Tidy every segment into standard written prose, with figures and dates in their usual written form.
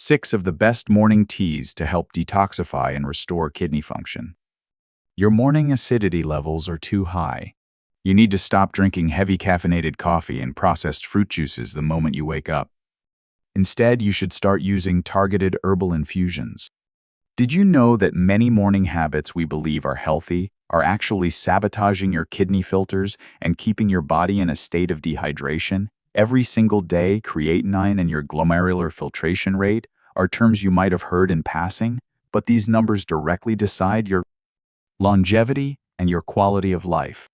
6 of the best morning teas to help detoxify and restore kidney function. Your morning acidity levels are too high. You need to stop drinking heavy caffeinated coffee and processed fruit juices the moment you wake up. Instead, you should start using targeted herbal infusions. Did you know that many morning habits we believe are healthy are actually sabotaging your kidney filters and keeping your body in a state of dehydration? Every single day, creatinine and your glomerular filtration rate are terms you might have heard in passing, but these numbers directly decide your longevity and your quality of life.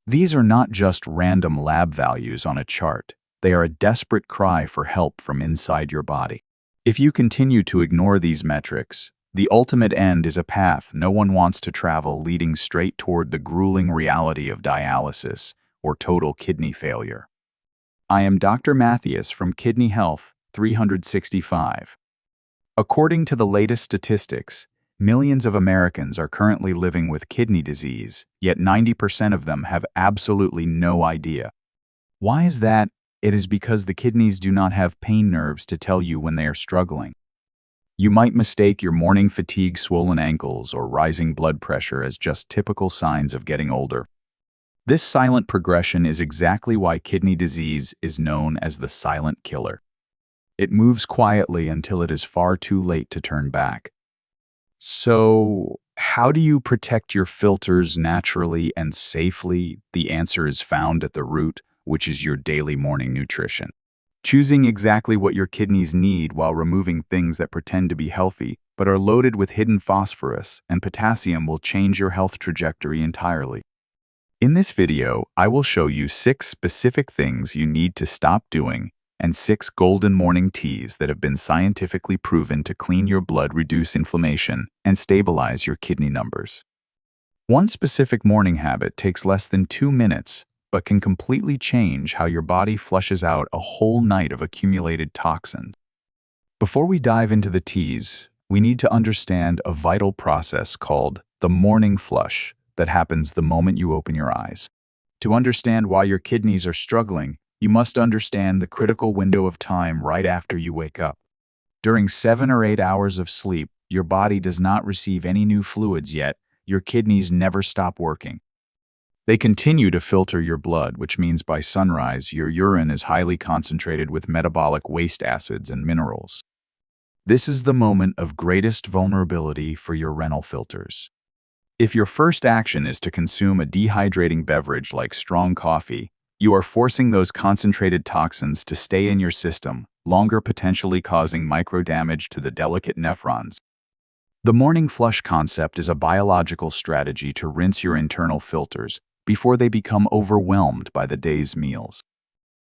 These are not just random lab values on a chart. They are a desperate cry for help from inside your body. If you continue to ignore these metrics, the ultimate end is a path no one wants to travel, leading straight toward the grueling reality of dialysis or total kidney failure. I am Dr. Mattheus from Kidney Health 365. According to the latest statistics, millions of Americans are currently living with kidney disease, yet 90% of them have absolutely no idea. Why is that? It is because the kidneys do not have pain nerves to tell you when they are struggling. You might mistake your morning fatigue, swollen ankles, or rising blood pressure as just typical signs of getting older. This silent progression is exactly why kidney disease is known as the silent killer. It moves quietly until it is far too late to turn back. So, how do you protect your filters naturally and safely? The answer is found at the root, which is your daily morning nutrition. Choosing exactly what your kidneys need while removing things that pretend to be healthy but are loaded with hidden phosphorus and potassium will change your health trajectory entirely. In this video, I will show you 6 specific things you need to stop doing and 6 golden morning teas that have been scientifically proven to clean your blood, reduce inflammation, and stabilize your kidney numbers. One specific morning habit takes less than 2 minutes, but can completely change how your body flushes out a whole night of accumulated toxins. Before we dive into the teas, we need to understand a vital process called the morning flush that happens the moment you open your eyes. To understand why your kidneys are struggling, you must understand the critical window of time right after you wake up. During 7 or 8 hours of sleep, your body does not receive any new fluids yet. Your kidneys never stop working. They continue to filter your blood, which means by sunrise, your urine is highly concentrated with metabolic waste acids and minerals. This is the moment of greatest vulnerability for your renal filters. If your first action is to consume a dehydrating beverage like strong coffee, you are forcing those concentrated toxins to stay in your system, longer, potentially causing microdamage to the delicate nephrons. The morning flush concept is a biological strategy to rinse your internal filters before they become overwhelmed by the day's meals.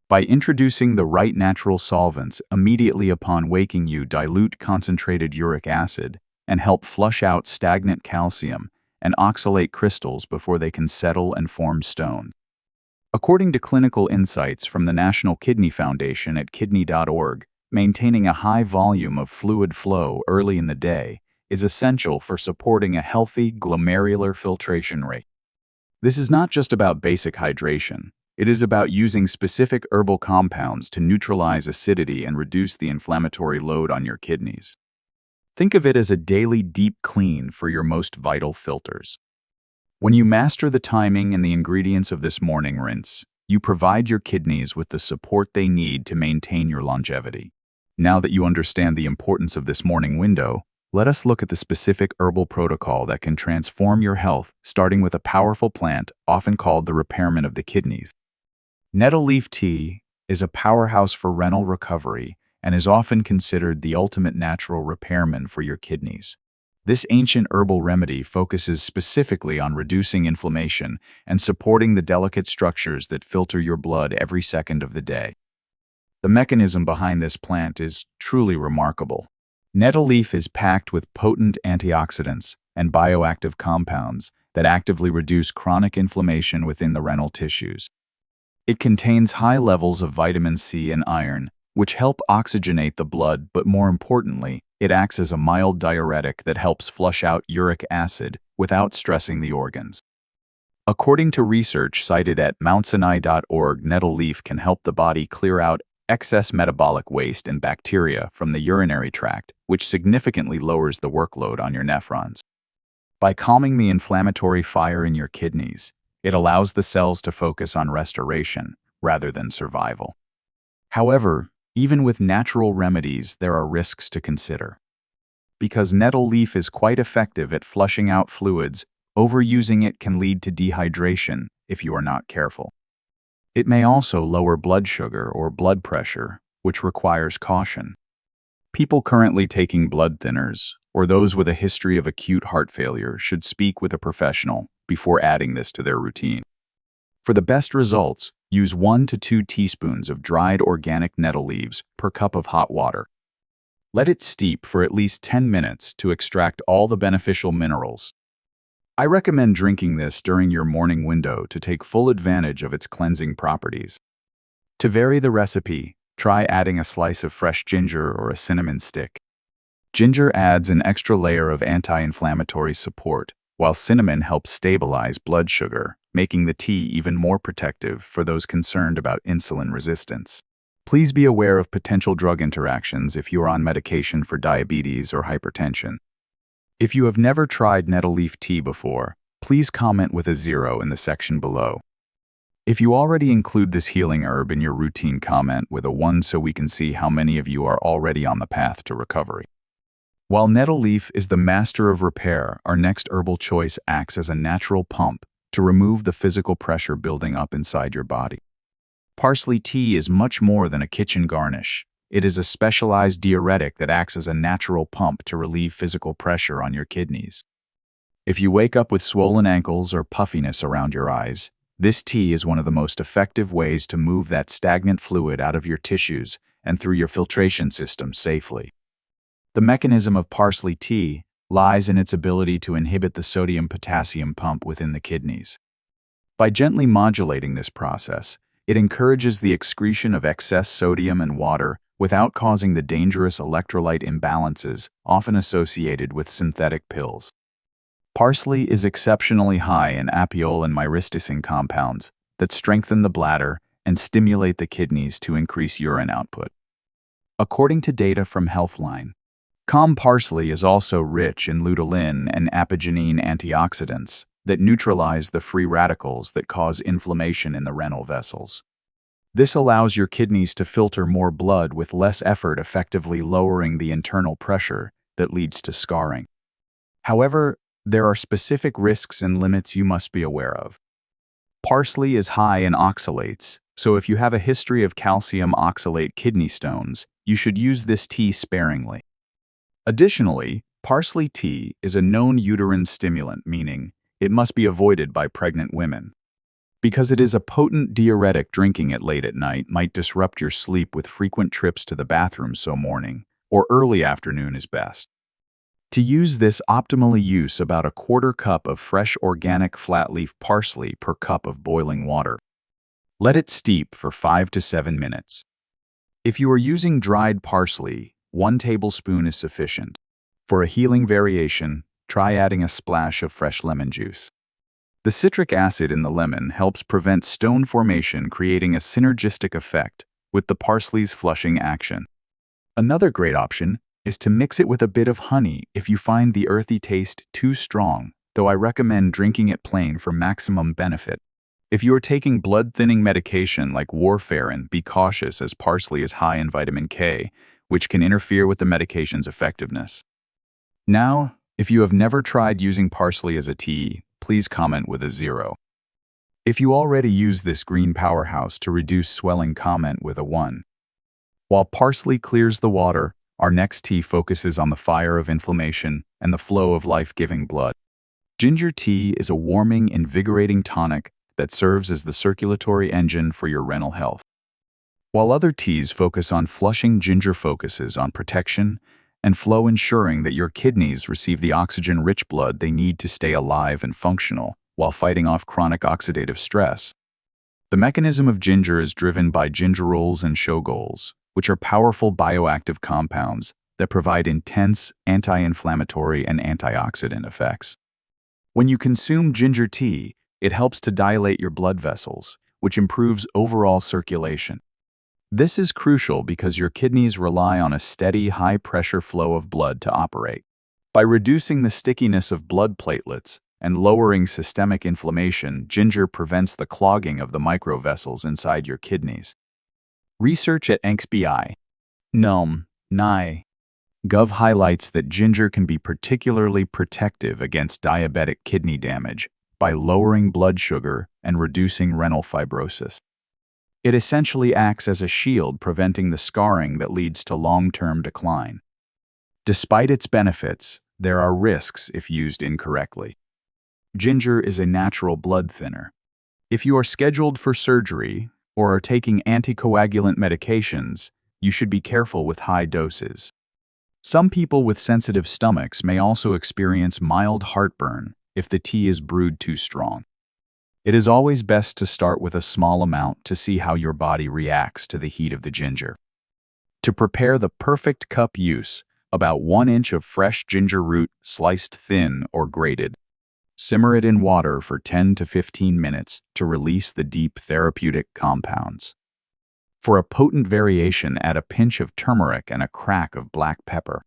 By introducing the right natural solvents immediately upon waking, you dilute concentrated uric acid and help flush out stagnant calcium and oxalate crystals before they can settle and form stones. According to clinical insights from the National Kidney Foundation at kidney.org, maintaining a high volume of fluid flow early in the day is essential for supporting a healthy glomerular filtration rate. This is not just about basic hydration. It is about using specific herbal compounds to neutralize acidity and reduce the inflammatory load on your kidneys. Think of it as a daily deep clean for your most vital filters. When you master the timing and the ingredients of this morning rinse, you provide your kidneys with the support they need to maintain your longevity. Now that you understand the importance of this morning window, let us look at the specific herbal protocol that can transform your health, starting with a powerful plant often called the repairman of the kidneys. Nettle leaf tea is a powerhouse for renal recovery and is often considered the ultimate natural repairman for your kidneys. This ancient herbal remedy focuses specifically on reducing inflammation and supporting the delicate structures that filter your blood every second of the day. The mechanism behind this plant is truly remarkable. Nettle leaf is packed with potent antioxidants and bioactive compounds that actively reduce chronic inflammation within the renal tissues. It contains high levels of vitamin C and iron, which help oxygenate the blood, but more importantly, it acts as a mild diuretic that helps flush out uric acid without stressing the organs. According to research cited at mountsinai.org, nettle leaf can help the body clear out excess metabolic waste and bacteria from the urinary tract, which significantly lowers the workload on your nephrons. By calming the inflammatory fire in your kidneys, it allows the cells to focus on restoration rather than survival. However, even with natural remedies, there are risks to consider. Because nettle leaf is quite effective at flushing out fluids, overusing it can lead to dehydration if you are not careful. It may also lower blood sugar or blood pressure, which requires caution. People currently taking blood thinners, or those with a history of acute heart failure, should speak with a professional before adding this to their routine. For the best results, use 1 to 2 teaspoons of dried organic nettle leaves per cup of hot water. Let it steep for at least 10 minutes to extract all the beneficial minerals. I recommend drinking this during your morning window to take full advantage of its cleansing properties. To vary the recipe, try adding a slice of fresh ginger or a cinnamon stick. Ginger adds an extra layer of anti-inflammatory support, while cinnamon helps stabilize blood sugar, making the tea even more protective for those concerned about insulin resistance. Please be aware of potential drug interactions if you are on medication for diabetes or hypertension. If you have never tried nettle leaf tea before, please comment with a 0 in the section below. If you already include this healing herb in your routine, comment with a 1 so we can see how many of you are already on the path to recovery. While nettle leaf is the master of repair, our next herbal choice acts as a natural pump to remove the physical pressure building up inside your body. Parsley tea is much more than a kitchen garnish. It is a specialized diuretic that acts as a natural pump to relieve physical pressure on your kidneys. If you wake up with swollen ankles or puffiness around your eyes, this tea is one of the most effective ways to move that stagnant fluid out of your tissues and through your filtration system safely. The mechanism of parsley tea lies in its ability to inhibit the sodium-potassium pump within the kidneys. By gently modulating this process, it encourages the excretion of excess sodium and water without causing the dangerous electrolyte imbalances often associated with synthetic pills. Parsley is exceptionally high in apiol and myristicin compounds that strengthen the bladder and stimulate the kidneys to increase urine output. According to data from Healthline, calm parsley is also rich in luteolin and apigenin antioxidants that neutralize the free radicals that cause inflammation in the renal vessels. This allows your kidneys to filter more blood with less effort, effectively lowering the internal pressure that leads to scarring. However, there are specific risks and limits you must be aware of. Parsley is high in oxalates, so if you have a history of calcium oxalate kidney stones, you should use this tea sparingly. Additionally, parsley tea is a known uterine stimulant, meaning it must be avoided by pregnant women. Because it is a potent diuretic, drinking it late at night might disrupt your sleep with frequent trips to the bathroom, so morning or early afternoon is best. To use this optimally, use about a 1/4 cup of fresh organic flat-leaf parsley per cup of boiling water. Let it steep for 5 to 7 minutes. If you are using dried parsley, 1 tablespoon is sufficient. For a healing variation, try adding a splash of fresh lemon juice. The citric acid in the lemon helps prevent stone formation, creating a synergistic effect with the parsley's flushing action. Another great option is to mix it with a bit of honey if you find the earthy taste too strong, though I recommend drinking it plain for maximum benefit. If you are taking blood-thinning medication like warfarin, be cautious as parsley is high in vitamin K, which can interfere with the medication's effectiveness. Now, if you have never tried using parsley as a tea, please comment with a 0. If you already use this green powerhouse to reduce swelling, comment with a 1. While parsley clears the water, our next tea focuses on the fire of inflammation and the flow of life-giving blood. Ginger tea is a warming, invigorating tonic that serves as the circulatory engine for your renal health. While other teas focus on flushing, ginger focuses on protection and flow, ensuring that your kidneys receive the oxygen-rich blood they need to stay alive and functional while fighting off chronic oxidative stress. The mechanism of ginger is driven by gingerols and shogols, which are powerful bioactive compounds that provide intense anti-inflammatory and antioxidant effects. When you consume ginger tea, it helps to dilate your blood vessels, which improves overall circulation. This is crucial because your kidneys rely on a steady, high-pressure flow of blood to operate. By reducing the stickiness of blood platelets and lowering systemic inflammation, ginger prevents the clogging of the microvessels inside your kidneys. Research at NXBI, Gov highlights that ginger can be particularly protective against diabetic kidney damage by lowering blood sugar and reducing renal fibrosis. It essentially acts as a shield, preventing the scarring that leads to long-term decline. Despite its benefits, there are risks if used incorrectly. Ginger is a natural blood thinner. If you are scheduled for surgery or are taking anticoagulant medications, you should be careful with high doses. Some people with sensitive stomachs may also experience mild heartburn if the tea is brewed too strong. It is always best to start with a small amount to see how your body reacts to the heat of the ginger. To prepare the perfect cup use, about 1 inch of fresh ginger root sliced thin or grated. Simmer it in water for 10 to 15 minutes to release the deep therapeutic compounds. For a potent variation, add a pinch of turmeric and a crack of black pepper.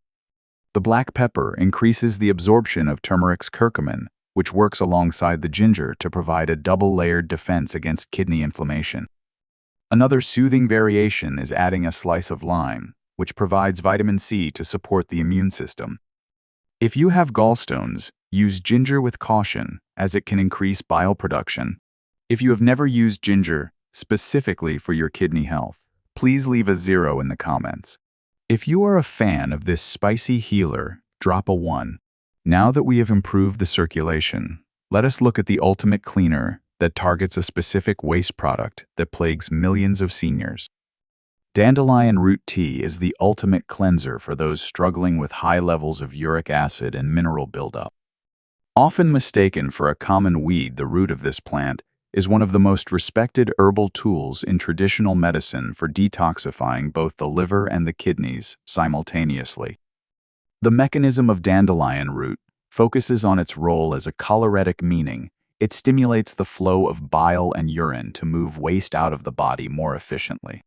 The black pepper increases the absorption of turmeric's curcumin, which works alongside the ginger to provide a double-layered defense against kidney inflammation. Another soothing variation is adding a slice of lime, which provides vitamin C to support the immune system. If you have gallstones, use ginger with caution, as it can increase bile production. If you have never used ginger specifically for your kidney health, please leave a 0 in the comments. If you are a fan of this spicy healer, drop a 1. Now that we have improved the circulation, let us look at the ultimate cleaner that targets a specific waste product that plagues millions of seniors. Dandelion root tea is the ultimate cleanser for those struggling with high levels of uric acid and mineral buildup. Often mistaken for a common weed, the root of this plant is one of the most respected herbal tools in traditional medicine for detoxifying both the liver and the kidneys simultaneously. The mechanism of dandelion root focuses on its role as a choleretic, meaning it stimulates the flow of bile and urine to move waste out of the body more efficiently.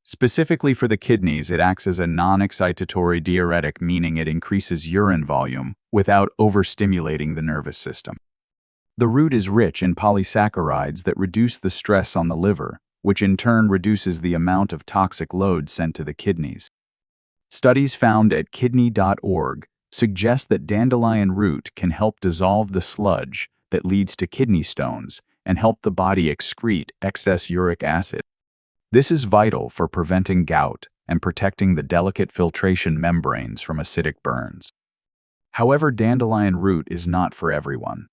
Specifically for the kidneys, it acts as a non-excitatory diuretic, meaning it increases urine volume without overstimulating the nervous system. The root is rich in polysaccharides that reduce the stress on the liver, which in turn reduces the amount of toxic load sent to the kidneys. Studies found at kidney.org suggest that dandelion root can help dissolve the sludge that leads to kidney stones and help the body excrete excess uric acid. This is vital for preventing gout and protecting the delicate filtration membranes from acidic burns. However, dandelion root is not for everyone.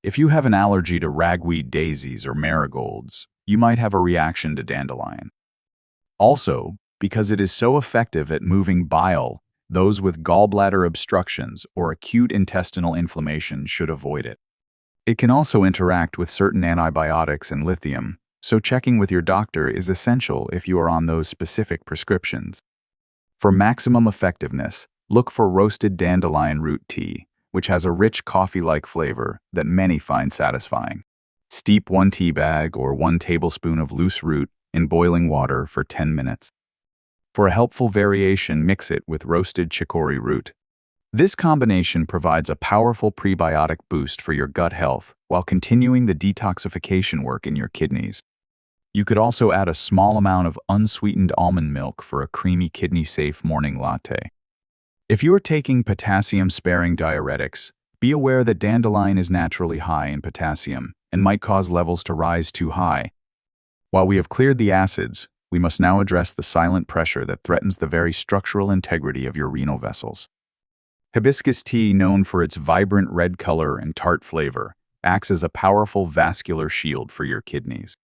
If you have an allergy to ragweed daisies or marigolds, you might have a reaction to dandelion. Also, because it is so effective at moving bile, those with gallbladder obstructions or acute intestinal inflammation should avoid it. It can also interact with certain antibiotics and lithium, so checking with your doctor is essential if you are on those specific prescriptions. For maximum effectiveness, look for roasted dandelion root tea, which has a rich coffee-like flavor that many find satisfying. Steep 1 tea bag or 1 tablespoon of loose root in boiling water for 10 minutes. For a helpful variation, mix it with roasted chicory root. This combination provides a powerful prebiotic boost for your gut health while continuing the detoxification work in your kidneys. You could also add a small amount of unsweetened almond milk for a creamy, kidney-safe morning latte. If you are taking potassium-sparing diuretics, be aware that dandelion is naturally high in potassium and might cause levels to rise too high. While we have cleared the acids, we must now address the silent pressure that threatens the very structural integrity of your renal vessels. Hibiscus tea, known for its vibrant red color and tart flavor, acts as a powerful vascular shield for your kidneys.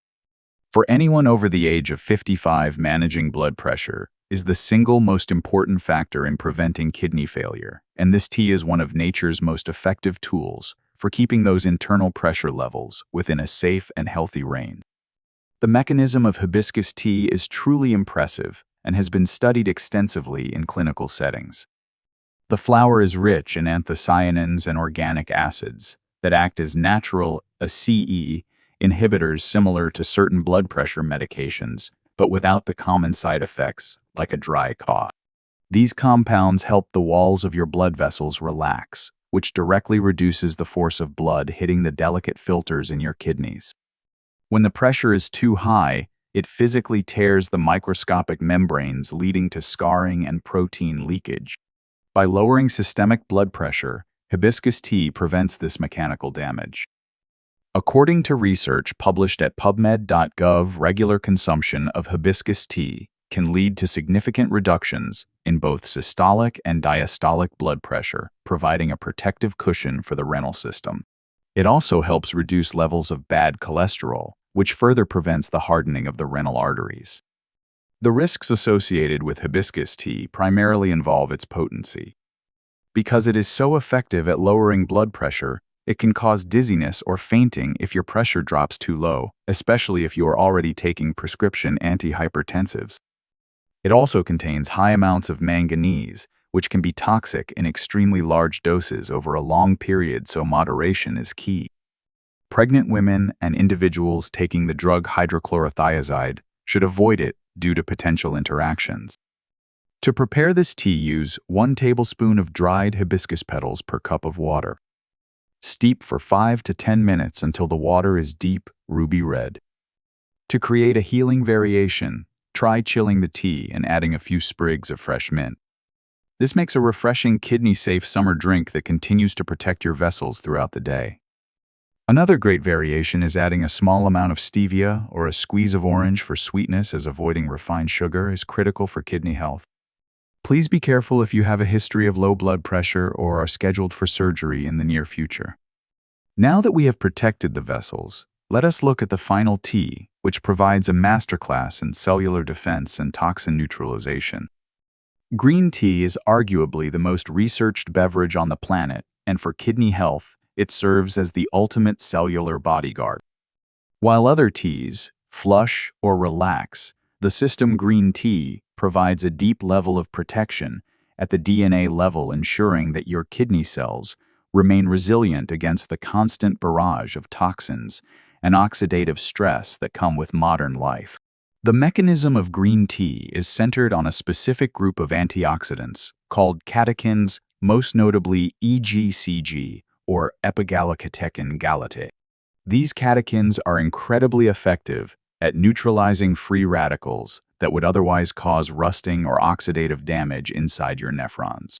For anyone over the age of 55, managing blood pressure is the single most important factor in preventing kidney failure, and this tea is one of nature's most effective tools for keeping those internal pressure levels within a safe and healthy range. The mechanism of hibiscus tea is truly impressive and has been studied extensively in clinical settings. The flower is rich in anthocyanins and organic acids that act as natural ACE inhibitors similar to certain blood pressure medications, but without the common side effects, like a dry cough. These compounds help the walls of your blood vessels relax, which directly reduces the force of blood hitting the delicate filters in your kidneys. When the pressure is too high, it physically tears the microscopic membranes, leading to scarring and protein leakage. By lowering systemic blood pressure, hibiscus tea prevents this mechanical damage. According to research published at PubMed.gov, regular consumption of hibiscus tea can lead to significant reductions in both systolic and diastolic blood pressure, providing a protective cushion for the renal system. It also helps reduce levels of bad cholesterol, which further prevents the hardening of the renal arteries. The risks associated with hibiscus tea primarily involve its potency. Because it is so effective at lowering blood pressure, it can cause dizziness or fainting if your pressure drops too low, especially if you are already taking prescription antihypertensives. It also contains high amounts of manganese, which can be toxic in extremely large doses over a long period, so moderation is key. Pregnant women and individuals taking the drug hydrochlorothiazide should avoid it due to potential interactions. To prepare this tea, use 1 tablespoon of dried hibiscus petals per cup of water. Steep for 5 to 10 minutes until the water is deep ruby red. To create a healing variation, try chilling the tea and adding a few sprigs of fresh mint. This makes a refreshing, kidney-safe summer drink that continues to protect your vessels throughout the day. Another great variation is adding a small amount of stevia or a squeeze of orange for sweetness, as avoiding refined sugar is critical for kidney health. Please be careful if you have a history of low blood pressure or are scheduled for surgery in the near future. Now that we have protected the vessels, let us look at the final tea, which provides a masterclass in cellular defense and toxin neutralization. Green tea is arguably the most researched beverage on the planet, and for kidney health, it serves as the ultimate cellular bodyguard. While other teas flush or relax, the system green tea provides a deep level of protection at the DNA level, ensuring that your kidney cells remain resilient against the constant barrage of toxins and oxidative stress that come with modern life. The mechanism of green tea is centered on a specific group of antioxidants called catechins, most notably EGCG, or epigallocatechin gallate. These catechins are incredibly effective at neutralizing free radicals that would otherwise cause rusting or oxidative damage inside your nephrons.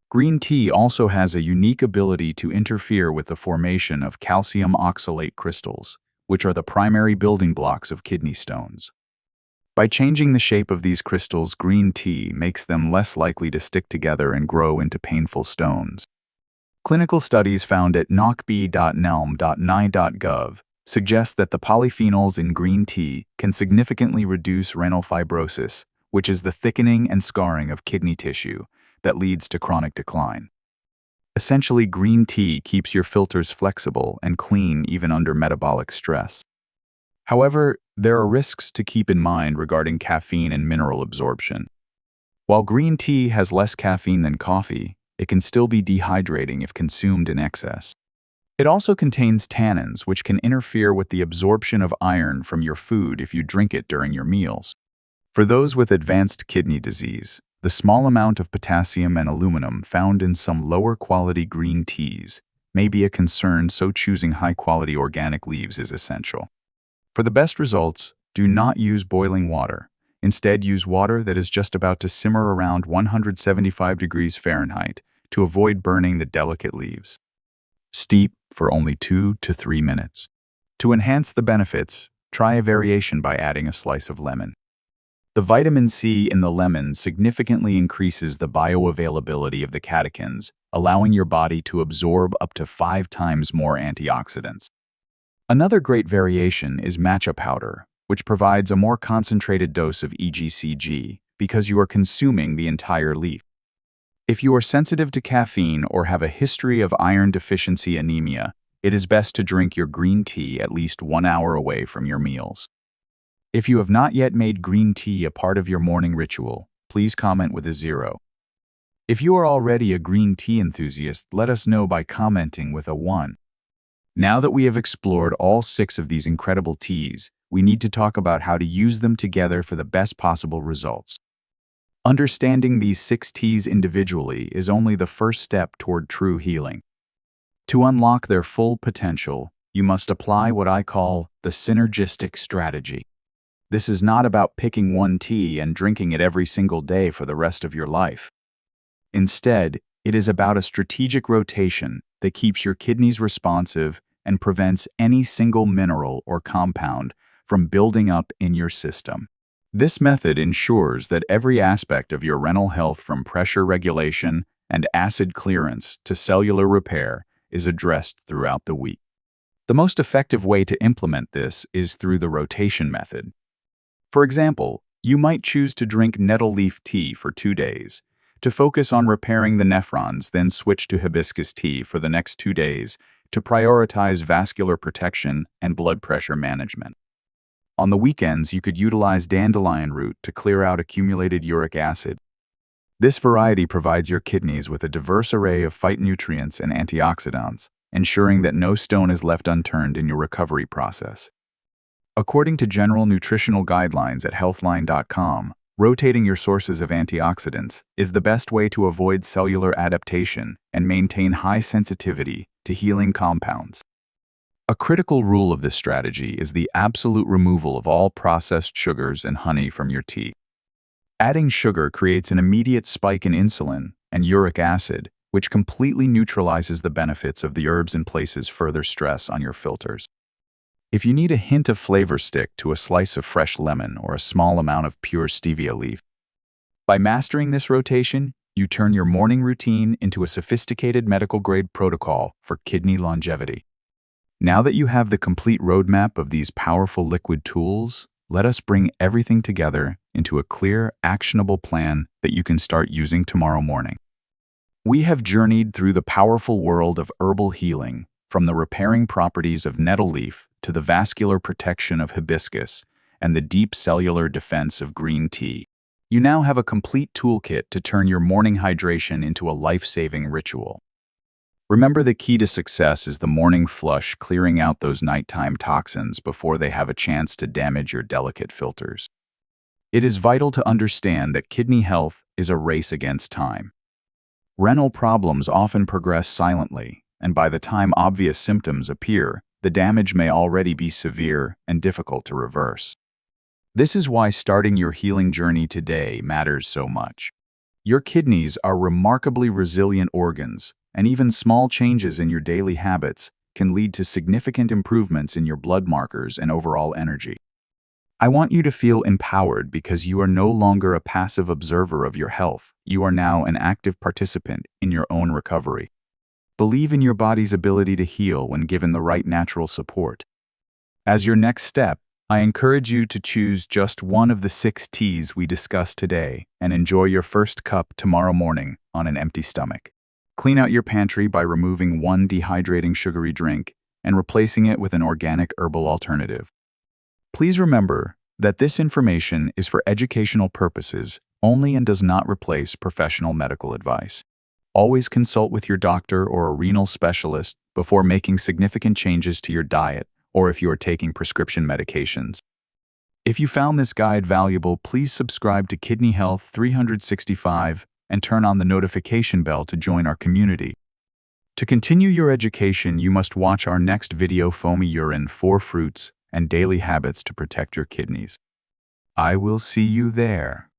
Green tea also has a unique ability to interfere with the formation of calcium oxalate crystals, which are the primary building blocks of kidney stones. By changing the shape of these crystals, green tea makes them less likely to stick together and grow into painful stones. Clinical studies found at nocb.nelm.ni.gov suggest that the polyphenols in green tea can significantly reduce renal fibrosis, which is the thickening and scarring of kidney tissue that leads to chronic decline. Essentially, green tea keeps your filters flexible and clean even under metabolic stress. However, there are risks to keep in mind regarding caffeine and mineral absorption. While green tea has less caffeine than coffee, it can still be dehydrating if consumed in excess. It also contains tannins, which can interfere with the absorption of iron from your food if you drink it during your meals. For those with advanced kidney disease, the small amount of potassium and aluminum found in some lower-quality green teas may be a concern, so choosing high-quality organic leaves is essential. For the best results, do not use boiling water. Instead, use water that is just about to simmer around 175 degrees Fahrenheit to avoid burning the delicate leaves. Steep for only 2 to 3 minutes. To enhance the benefits, try a variation by adding a slice of lemon. The vitamin C in the lemon significantly increases the bioavailability of the catechins, allowing your body to absorb up to 5 times more antioxidants. Another great variation is matcha powder, which provides a more concentrated dose of EGCG because you are consuming the entire leaf. If you are sensitive to caffeine or have a history of iron deficiency anemia, it is best to drink your green tea at least 1 hour away from your meals. If you have not yet made green tea a part of your morning ritual, please comment with a 0. If you are already a green tea enthusiast, let us know by commenting with a 1. Now that we have explored all 6 of these incredible teas, we need to talk about how to use them together for the best possible results. Understanding these 6 T's individually is only the first step toward true healing. To unlock their full potential, you must apply what I call the synergistic strategy. This is not about picking one tea and drinking it every single day for the rest of your life. Instead, it is about a strategic rotation that keeps your kidneys responsive and prevents any single mineral or compound from building up in your system. This method ensures that every aspect of your renal health, from pressure regulation and acid clearance to cellular repair, is addressed throughout the week. The most effective way to implement this is through the rotation method. For example, you might choose to drink nettle leaf tea for 2 days, to focus on repairing the nephrons, then switch to hibiscus tea for the next 2 days to prioritize vascular protection and blood pressure management. On the weekends, you could utilize dandelion root to clear out accumulated uric acid. This variety provides your kidneys with a diverse array of phytonutrients and antioxidants, ensuring that no stone is left unturned in your recovery process. According to general nutritional guidelines at healthline.com, rotating your sources of antioxidants is the best way to avoid cellular adaptation and maintain high sensitivity to healing compounds. A critical rule of this strategy is the absolute removal of all processed sugars and honey from your tea. Adding sugar creates an immediate spike in insulin and uric acid, which completely neutralizes the benefits of the herbs and places further stress on your filters. If you need a hint of flavor, stick to a slice of fresh lemon or a small amount of pure stevia leaf. By mastering this rotation, you turn your morning routine into a sophisticated medical-grade protocol for kidney longevity. Now that you have the complete roadmap of these powerful liquid tools, let us bring everything together into a clear, actionable plan that you can start using tomorrow morning. We have journeyed through the powerful world of herbal healing, from the repairing properties of nettle leaf to the vascular protection of hibiscus and the deep cellular defense of green tea. You now have a complete toolkit to turn your morning hydration into a life-saving ritual. Remember, the key to success is the morning flush, clearing out those nighttime toxins before they have a chance to damage your delicate filters. It is vital to understand that kidney health is a race against time. Renal problems often progress silently, and by the time obvious symptoms appear, the damage may already be severe and difficult to reverse. This is why starting your healing journey today matters so much. Your kidneys are remarkably resilient organs, and even small changes in your daily habits can lead to significant improvements in your blood markers and overall energy. I want you to feel empowered because you are no longer a passive observer of your health. You are now an active participant in your own recovery. Believe in your body's ability to heal when given the right natural support. As your next step, I encourage you to choose just one of the 6 teas we discussed today and enjoy your first cup tomorrow morning on an empty stomach. Clean out your pantry by removing one dehydrating sugary drink and replacing it with an organic herbal alternative. Please remember that this information is for educational purposes only and does not replace professional medical advice. Always consult with your doctor or a renal specialist before making significant changes to your diet or if you are taking prescription medications. If you found this guide valuable, please subscribe to Kidney Health 365 and turn on the notification bell to join our community. To continue your education, you must watch our next video, Foamy Urine, 4 Fruits and Daily Habits to Protect Your Kidneys. I will see you there.